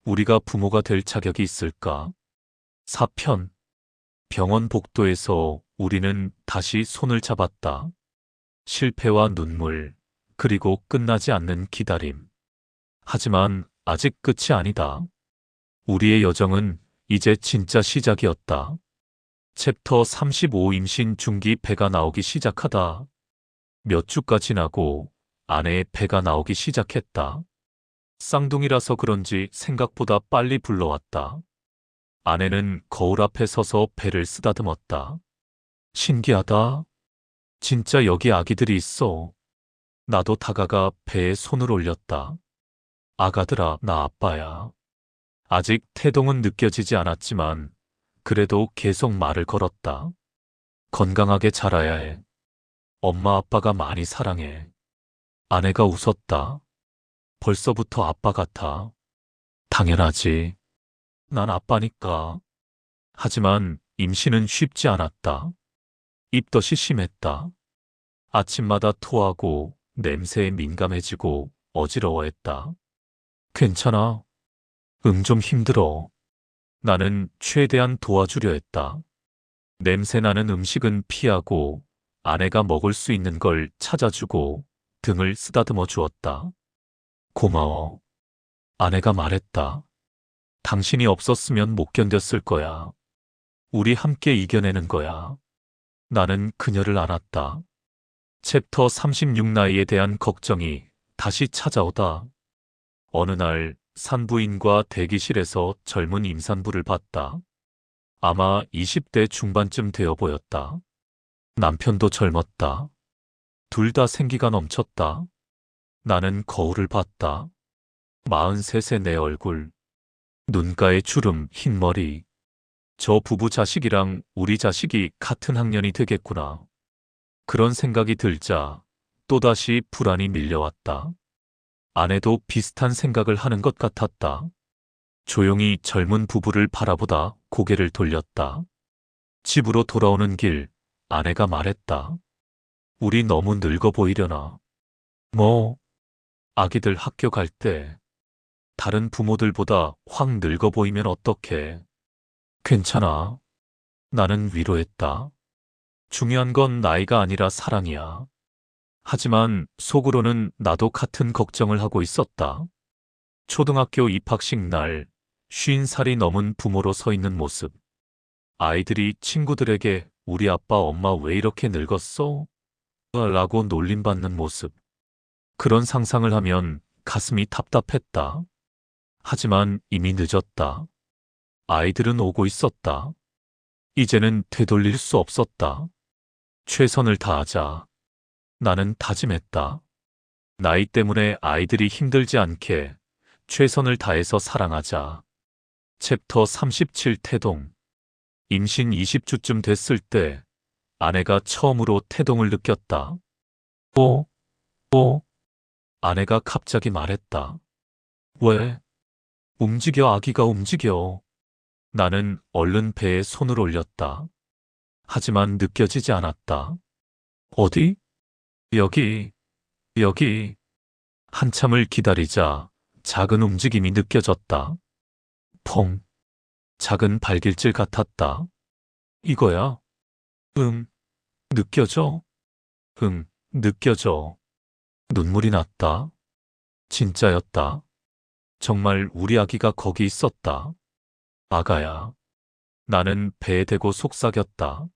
우리가 부모가 될 자격이 있을까? 4편. 병원 복도에서 우리는 다시 손을 잡았다. 실패와 눈물, 그리고 끝나지 않는 기다림. 하지만 아직 끝이 아니다. 우리의 여정은 이제 진짜 시작이었다. 챕터 35 임신 중기 배가 나오기 시작하다. 몇 주가 지나고 아내의 배가 나오기 시작했다. 쌍둥이라서 그런지 생각보다 빨리 불러왔다. 아내는 거울 앞에 서서 배를 쓰다듬었다. 신기하다. 진짜 여기 아기들이 있어. 나도 다가가 배에 손을 올렸다. 아가들아, 나 아빠야. 아직 태동은 느껴지지 않았지만 그래도 계속 말을 걸었다. 건강하게 자라야 해. 엄마 아빠가 많이 사랑해. 아내가 웃었다. 벌써부터 아빠 같아. 당연하지. 난 아빠니까. 하지만 임신은 쉽지 않았다. 입덧이 심했다. 아침마다 토하고 냄새에 민감해지고 어지러워했다. 괜찮아. 좀 힘들어. 나는 최대한 도와주려 했다. 냄새나는 음식은 피하고 아내가 먹을 수 있는 걸 찾아주고 등을 쓰다듬어 주었다. 고마워. 아내가 말했다. 당신이 없었으면 못 견뎠을 거야. 우리 함께 이겨내는 거야. 나는 그녀를 안았다. 챕터 36 나이에 대한 걱정이 다시 찾아오다. 어느 날 산부인과 대기실에서 젊은 임산부를 봤다. 아마 20대 중반쯤 되어 보였다. 남편도 젊었다. 둘 다 생기가 넘쳤다. 나는 거울을 봤다. 43세 내 얼굴. 눈가에 주름, 흰머리. 저 부부 자식이랑 우리 자식이 같은 학년이 되겠구나. 그런 생각이 들자 또다시 불안이 밀려왔다. 아내도 비슷한 생각을 하는 것 같았다. 조용히 젊은 부부를 바라보다 고개를 돌렸다. 집으로 돌아오는 길, 아내가 말했다. 우리 너무 늙어 보이려나. 뭐, 아기들 학교 갈 때 다른 부모들보다 확 늙어 보이면 어떡해. 괜찮아. 나는 위로했다. 중요한 건 나이가 아니라 사랑이야. 하지만 속으로는 나도 같은 걱정을 하고 있었다. 초등학교 입학식 날, 50살이 넘은 부모로 서 있는 모습. 아이들이 친구들에게 우리 아빠 엄마 왜 이렇게 늙었어? 라고 놀림받는 모습. 그런 상상을 하면 가슴이 답답했다. 하지만 이미 늦었다. 아이들은 오고 있었다. 이제는 되돌릴 수 없었다. 최선을 다하자. 나는 다짐했다. 나이 때문에 아이들이 힘들지 않게 최선을 다해서 사랑하자. 챕터 37 태동. 임신 20주쯤 됐을 때 아내가 처음으로 태동을 느꼈다. 어? 어? 아내가 갑자기 말했다. 왜? 움직여, 아기가 움직여. 나는 얼른 배에 손을 올렸다. 하지만 느껴지지 않았다. 어디? 여기, 여기. 한참을 기다리자 작은 움직임이 느껴졌다. 펑. 작은 발길질 같았다. 이거야? 느껴져? 느껴져. 눈물이 났다. 진짜였다. 정말 우리 아기가 거기 있었다. 아가야. 나는 배에 대고 속삭였다.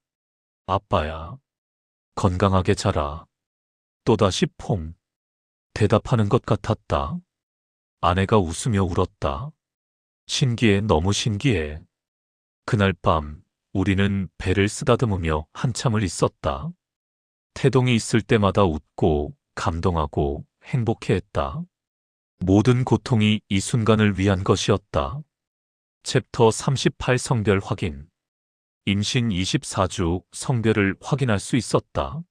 아빠야. 건강하게 자라. 또다시 퐁. 대답하는 것 같았다. 아내가 웃으며 울었다. 신기해, 너무 신기해. 그날 밤 우리는 배를 쓰다듬으며 한참을 있었다. 태동이 있을 때마다 웃고 감동하고 행복해했다. 모든 고통이 이 순간을 위한 것이었다. 챕터 38 성별 확인. 임신 24주 성별을 확인할 수 있었다.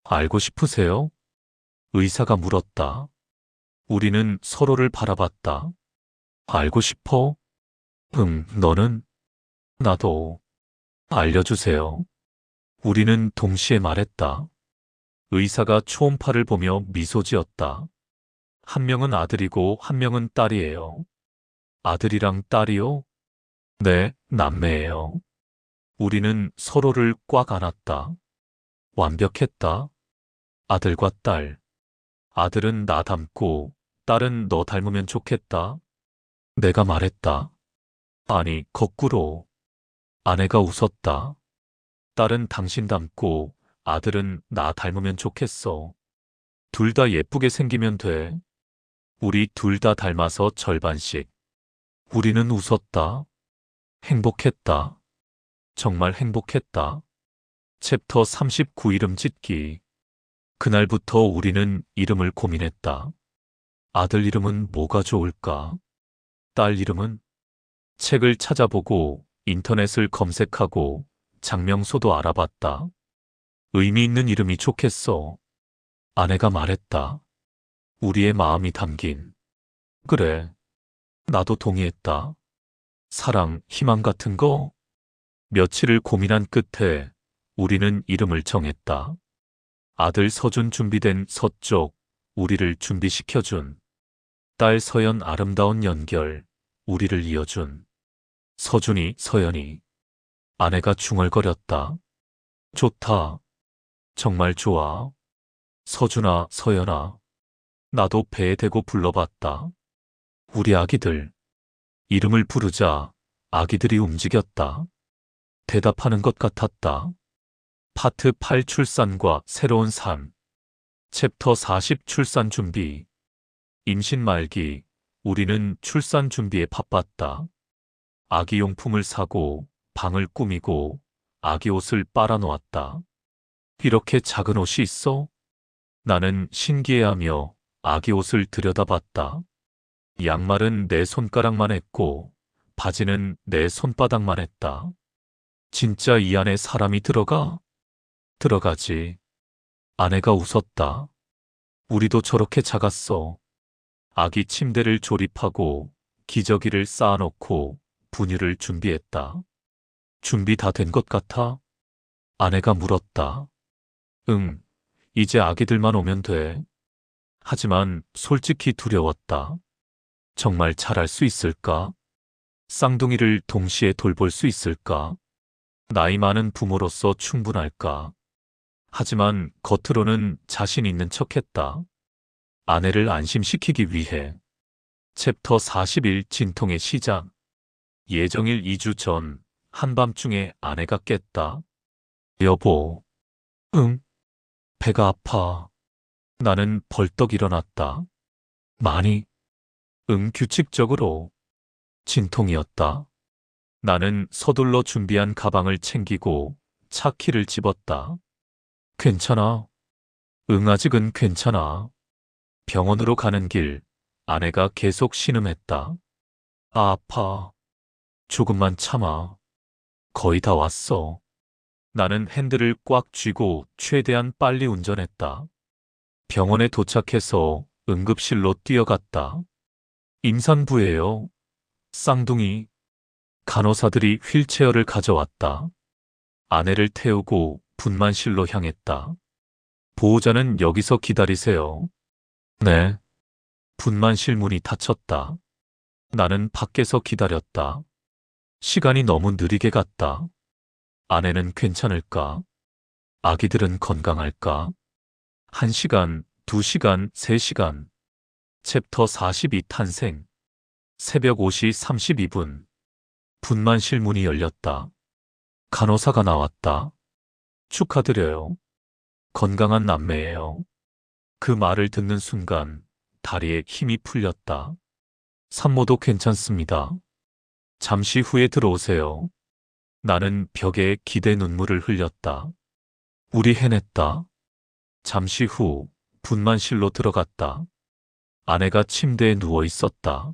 알고 싶으세요? 의사가 물었다. 우리는 서로를 바라봤다. 알고 싶어? 너는? 나도. 알려주세요. 우리는 동시에 말했다. 의사가 초음파를 보며 미소 지었다. 한 명은 아들이고 한 명은 딸이에요. 아들이랑 딸이요? 네, 남매예요. 우리는 서로를 꽉 안았다. 완벽했다. 아들과 딸. 아들은 나 닮고 딸은 너 닮으면 좋겠다. 내가 말했다. 아니, 거꾸로. 아내가 웃었다. 딸은 당신 닮고 아들은 나 닮으면 좋겠어. 둘 다 예쁘게 생기면 돼. 우리 둘 다 닮아서 절반씩. 우리는 웃었다. 행복했다. 정말 행복했다. 챕터 39 이름 짓기. 그날부터 우리는 이름을 고민했다. 아들 이름은 뭐가 좋을까? 딸 이름은? 책을 찾아보고 인터넷을 검색하고 장명소도 알아봤다. 의미 있는 이름이 좋겠어. 아내가 말했다. 우리의 마음이 담긴. 그래. 나도 동의했다. 사랑, 희망 같은 거? 며칠을 고민한 끝에 우리는 이름을 정했다. 아들 서준 준비된 서쪽, 우리를 준비시켜준. 딸 서연 아름다운 연결, 우리를 이어준. 서준이, 서연이. 아내가 중얼거렸다. 좋다. 정말 좋아. 서준아, 서연아. 나도 배에 대고 불러봤다. 우리 아기들. 이름을 부르자 아기들이 움직였다. 대답하는 것 같았다. 파트 8 출산과 새로운 삶. 챕터 40 출산 준비. 임신 말기. 우리는 출산 준비에 바빴다. 아기 용품을 사고 방을 꾸미고 아기 옷을 빨아놓았다. 이렇게 작은 옷이 있어? 나는 신기해하며 아기 옷을 들여다봤다. 양말은 내 손가락만 했고 바지는 내 손바닥만 했다. 진짜 이 안에 사람이 들어가? 들어가지. 아내가 웃었다. 우리도 저렇게 작았어. 아기 침대를 조립하고 기저귀를 쌓아놓고 분유를 준비했다. 준비 다 된 것 같아? 아내가 물었다. 응, 이제 아기들만 오면 돼. 하지만 솔직히 두려웠다. 정말 잘할 수 있을까? 쌍둥이를 동시에 돌볼 수 있을까? 나이 많은 부모로서 충분할까? 하지만 겉으로는 자신 있는 척했다. 아내를 안심시키기 위해. 챕터 41 진통의 시작. 예정일 2주 전 한밤중에 아내가 깼다. 여보. 응? 배가 아파. 나는 벌떡 일어났다. 많이? 응, 규칙적으로. 진통이었다. 나는 서둘러 준비한 가방을 챙기고 차 키를 집었다. 괜찮아. 응, 아직은 괜찮아. 병원으로 가는 길, 아내가 계속 신음했다. 아, 아파. 조금만 참아. 거의 다 왔어. 나는 핸들을 꽉 쥐고 최대한 빨리 운전했다. 병원에 도착해서 응급실로 뛰어갔다. 임산부예요. 쌍둥이. 간호사들이 휠체어를 가져왔다. 아내를 태우고 분만실로 향했다. 보호자는 여기서 기다리세요. 네. 분만실 문이 닫혔다. 나는 밖에서 기다렸다. 시간이 너무 느리게 갔다. 아내는 괜찮을까? 아기들은 건강할까? 1시간, 2시간, 3시간. 챕터 42 탄생. 새벽 5시 32분. 분만실 문이 열렸다. 간호사가 나왔다. 축하드려요. 건강한 남매예요. 그 말을 듣는 순간 다리에 힘이 풀렸다. 산모도 괜찮습니다. 잠시 후에 들어오세요. 나는 벽에 기대 눈물을 흘렸다. 우리 해냈다. 잠시 후 분만실로 들어갔다. 아내가 침대에 누워 있었다.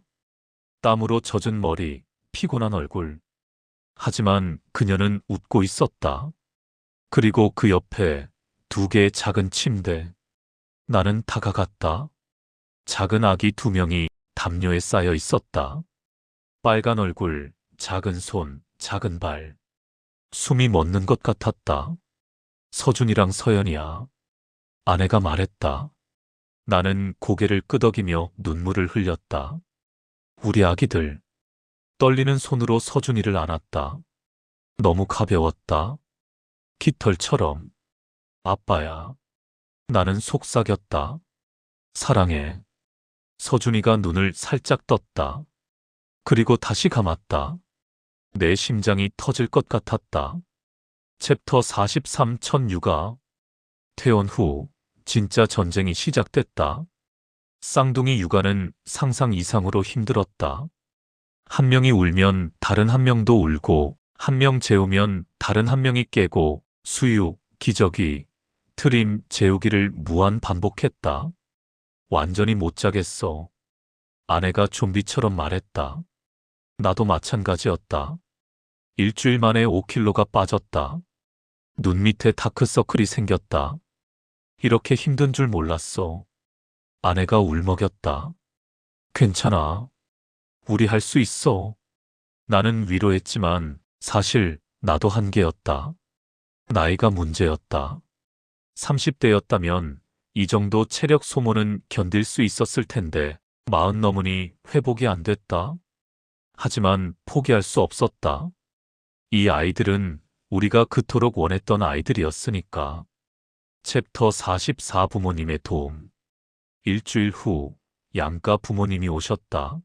땀으로 젖은 머리, 피곤한 얼굴. 하지만 그녀는 웃고 있었다. 그리고 그 옆에 2개의 작은 침대. 나는 다가갔다. 작은 아기 2명이 담요에 쌓여 있었다. 빨간 얼굴, 작은 손, 작은 발. 숨이 멎는 것 같았다. 서준이랑 서연이야. 아내가 말했다. 나는 고개를 끄덕이며 눈물을 흘렸다. 우리 아기들. 떨리는 손으로 서준이를 안았다. 너무 가벼웠다. 깃털처럼. 아빠야. 나는 속삭였다. 사랑해. 서준이가 눈을 살짝 떴다. 그리고 다시 감았다. 내 심장이 터질 것 같았다. 챕터 43 첫 육아. 퇴원 후 진짜 전쟁이 시작됐다. 쌍둥이 육아는 상상 이상으로 힘들었다. 한 명이 울면 다른 한 명도 울고, 한 명 재우면 다른 한 명이 깨고, 수육, 기저귀, 트림, 재우기를 무한 반복했다. 완전히 못 자겠어. 아내가 좀비처럼 말했다. 나도 마찬가지였다. 일주일 만에 5kg가 빠졌다. 눈 밑에 다크서클이 생겼다. 이렇게 힘든 줄 몰랐어. 아내가 울먹였다. 괜찮아. 우리 할 수 있어. 나는 위로했지만 사실 나도 한계였다. 나이가 문제였다. 30대였다면 이 정도 체력 소모는 견딜 수 있었을 텐데 40 넘으니 회복이 안 됐다. 하지만 포기할 수 없었다. 이 아이들은 우리가 그토록 원했던 아이들이었으니까. 챕터 44 부모님의 도움. 일주일 후 양가 부모님이 오셨다.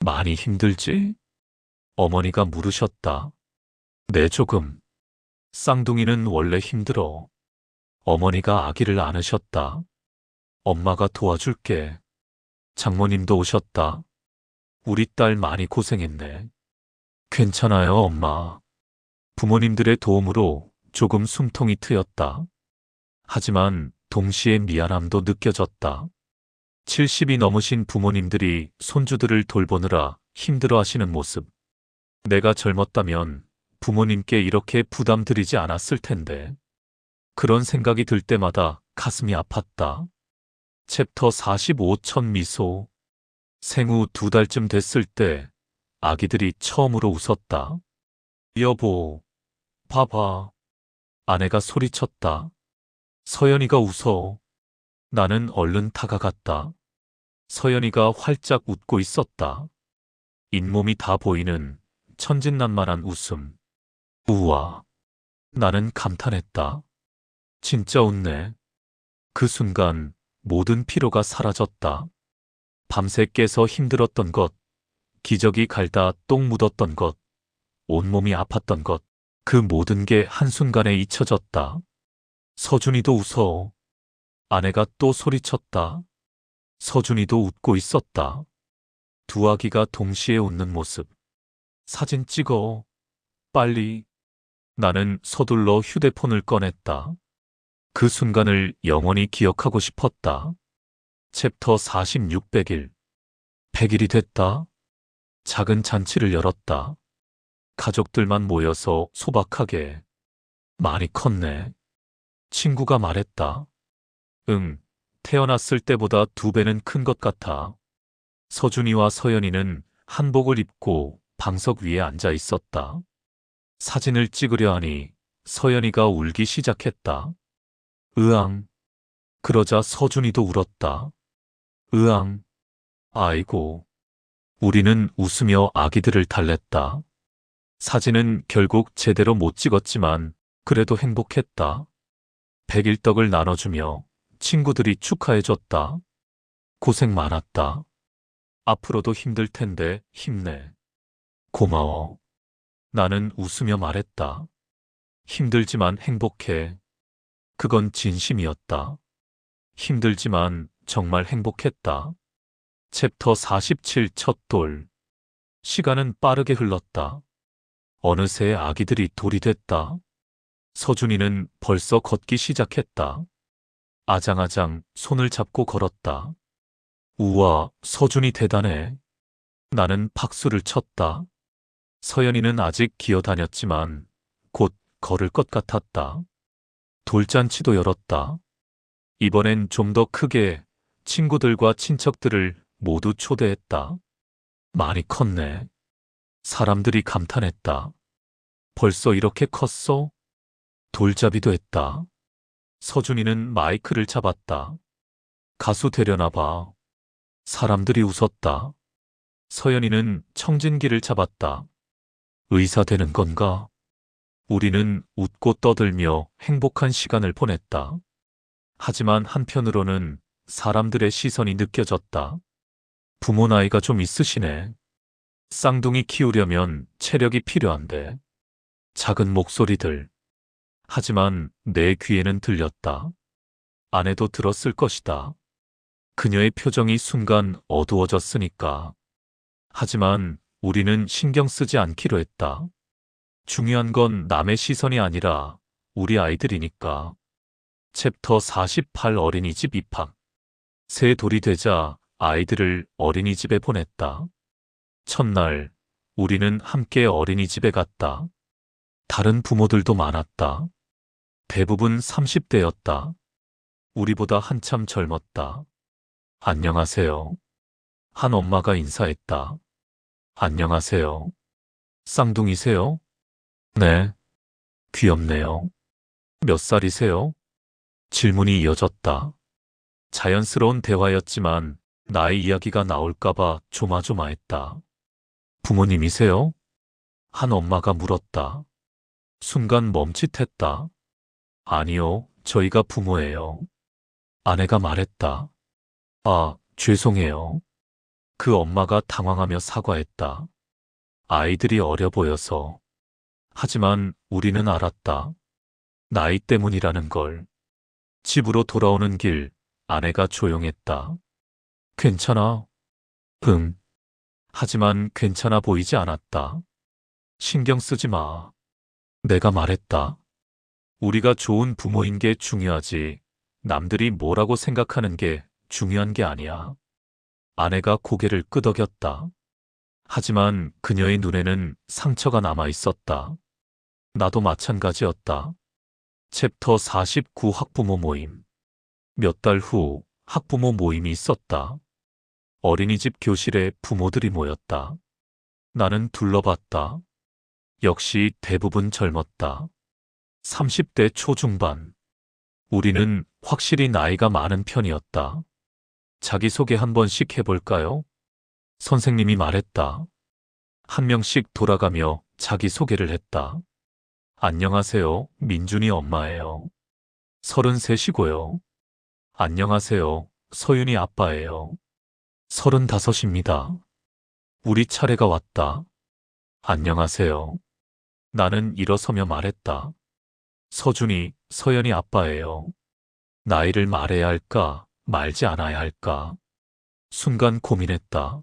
많이 힘들지? 어머니가 물으셨다. 네, 조금. 쌍둥이는 원래 힘들어. 어머니가 아기를 안으셨다. 엄마가 도와줄게. 장모님도 오셨다. 우리 딸 많이 고생했네. 괜찮아요, 엄마. 부모님들의 도움으로 조금 숨통이 트였다. 하지만 동시에 미안함도 느껴졌다. 70이 넘으신 부모님들이 손주들을 돌보느라 힘들어 하시는 모습. 내가 젊었다면 부모님께 이렇게 부담 드리지 않았을 텐데. 그런 생각이 들 때마다 가슴이 아팠다. 챕터 45 첫 미소. 생후 2달쯤 됐을 때 아기들이 처음으로 웃었다. 여보, 봐봐. 아내가 소리쳤다. 서연이가 웃어. 나는 얼른 다가갔다. 서연이가 활짝 웃고 있었다. 잇몸이 다 보이는 천진난만한 웃음. 우와. 나는 감탄했다. 진짜 웃네. 그 순간 모든 피로가 사라졌다. 밤새 깨서 힘들었던 것, 기저귀 갈다 똥 묻었던 것, 온몸이 아팠던 것, 그 모든 게 한순간에 잊혀졌다. 서준이도 웃어. 아내가 또 소리쳤다. 서준이도 웃고 있었다. 두 아기가 동시에 웃는 모습. 사진 찍어. 빨리. 나는 서둘러 휴대폰을 꺼냈다. 그 순간을 영원히 기억하고 싶었다. 챕터 46 100일. 100일이 됐다. 작은 잔치를 열었다. 가족들만 모여서 소박하게. 많이 컸네. 친구가 말했다. 응, 태어났을 때보다 2배는 큰 것 같아. 서준이와 서연이는 한복을 입고 방석 위에 앉아 있었다. 사진을 찍으려 하니 서연이가 울기 시작했다. 으앙. 그러자 서준이도 울었다. 으앙. 아이고. 우리는 웃으며 아기들을 달랬다. 사진은 결국 제대로 못 찍었지만 그래도 행복했다. 100일 떡을 나눠주며 친구들이 축하해줬다. 고생 많았다. 앞으로도 힘들 텐데 힘내. 고마워. 나는 웃으며 말했다. 힘들지만 행복해. 그건 진심이었다. 힘들지만 정말 행복했다. 챕터 47 첫 돌. 시간은 빠르게 흘렀다. 어느새 아기들이 돌이 됐다. 서준이는 벌써 걷기 시작했다. 아장아장 손을 잡고 걸었다. 우와, 서준이 대단해. 나는 박수를 쳤다. 서연이는 아직 기어다녔지만 곧 걸을 것 같았다. 돌잔치도 열었다. 이번엔 좀 더 크게 친구들과 친척들을 모두 초대했다. 많이 컸네. 사람들이 감탄했다. 벌써 이렇게 컸어? 돌잡이도 했다. 서준이는 마이크를 잡았다. 가수 되려나 봐. 사람들이 웃었다. 서연이는 청진기를 잡았다. 의사 되는 건가? 우리는 웃고 떠들며 행복한 시간을 보냈다. 하지만 한편으로는 사람들의 시선이 느껴졌다. 부모 나이가 좀 있으시네. 쌍둥이 키우려면 체력이 필요한데. 작은 목소리들. 하지만 내 귀에는 들렸다. 아내도 들었을 것이다. 그녀의 표정이 순간 어두워졌으니까. 하지만 우리는 신경 쓰지 않기로 했다. 중요한 건 남의 시선이 아니라 우리 아이들이니까. 챕터 48 어린이집 입학. 새 돌이 되자 아이들을 어린이집에 보냈다. 첫날, 우리는 함께 어린이집에 갔다. 다른 부모들도 많았다. 대부분 30대였다. 우리보다 한참 젊었다. 안녕하세요. 한 엄마가 인사했다. 안녕하세요. 쌍둥이세요? 네. 귀엽네요. 몇 살이세요? 질문이 이어졌다. 자연스러운 대화였지만 나의 이야기가 나올까봐 조마조마했다. 부모님이세요? 한 엄마가 물었다. 순간 멈칫했다. 아니요, 저희가 부모예요. 아내가 말했다. 아, 죄송해요. 그 엄마가 당황하며 사과했다. 아이들이 어려 보여서. 하지만 우리는 알았다. 나이 때문이라는 걸. 집으로 돌아오는 길, 아내가 조용했다. 괜찮아? 응. 하지만 괜찮아 보이지 않았다. 신경 쓰지 마. 내가 말했다. 우리가 좋은 부모인 게 중요하지. 남들이 뭐라고 생각하는 게 중요한 게 아니야. 아내가 고개를 끄덕였다. 하지만 그녀의 눈에는 상처가 남아 있었다. 나도 마찬가지였다. 챕터 49 학부모 모임. 몇 달 후 학부모 모임이 있었다. 어린이집 교실에 부모들이 모였다. 나는 둘러봤다. 역시 대부분 젊었다. 30대 초중반. 우리는 확실히 나이가 많은 편이었다. 자기소개 한 번씩 해볼까요? 선생님이 말했다. 한 명씩 돌아가며 자기소개를 했다. 안녕하세요, 민준이 엄마예요. 33이고요. 안녕하세요, 서윤이 아빠예요. 35입니다. 우리 차례가 왔다. 안녕하세요. 나는 일어서며 말했다. 서준이, 서연이 아빠예요. 나이를 말해야 할까, 말지 않아야 할까. 순간 고민했다.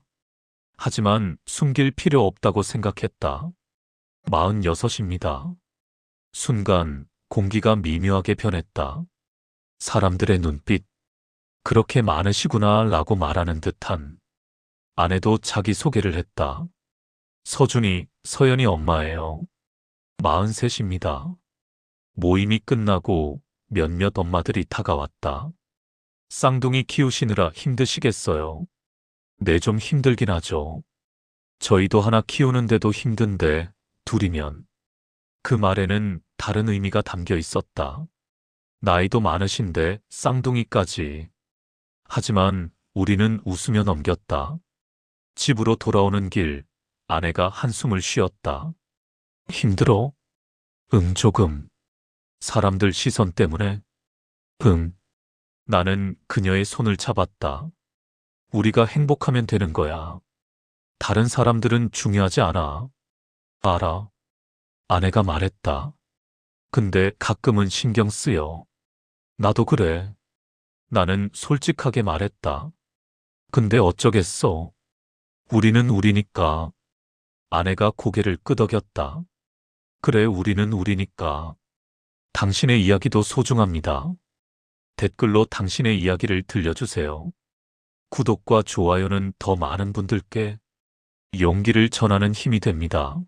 하지만 숨길 필요 없다고 생각했다. 46입니다. 순간 공기가 미묘하게 변했다. 사람들의 눈빛. 그렇게 많으시구나 라고 말하는 듯한. 아내도 자기 소개를 했다. 서준이, 서연이 엄마예요. 43입니다. 모임이 끝나고 몇몇 엄마들이 다가왔다. 쌍둥이 키우시느라 힘드시겠어요. 네, 좀 힘들긴 하죠. 저희도 하나 키우는데도 힘든데 둘이면. 그 말에는 다른 의미가 담겨 있었다. 나이도 많으신데 쌍둥이까지. 하지만 우리는 웃으며 넘겼다. 집으로 돌아오는 길, 아내가 한숨을 쉬었다. 힘들어? 응, 조금. 사람들 시선 때문에? 응. 나는 그녀의 손을 잡았다. 우리가 행복하면 되는 거야. 다른 사람들은 중요하지 않아. 알아. 아내가 말했다. 근데 가끔은 신경 쓰여. 나도 그래. 나는 솔직하게 말했다. 근데 어쩌겠어. 우리는 우리니까. 아내가 고개를 끄덕였다. 그래, 우리는 우리니까. 당신의 이야기도 소중합니다. 댓글로 당신의 이야기를 들려주세요. 구독과 좋아요는 더 많은 분들께 용기를 전하는 힘이 됩니다.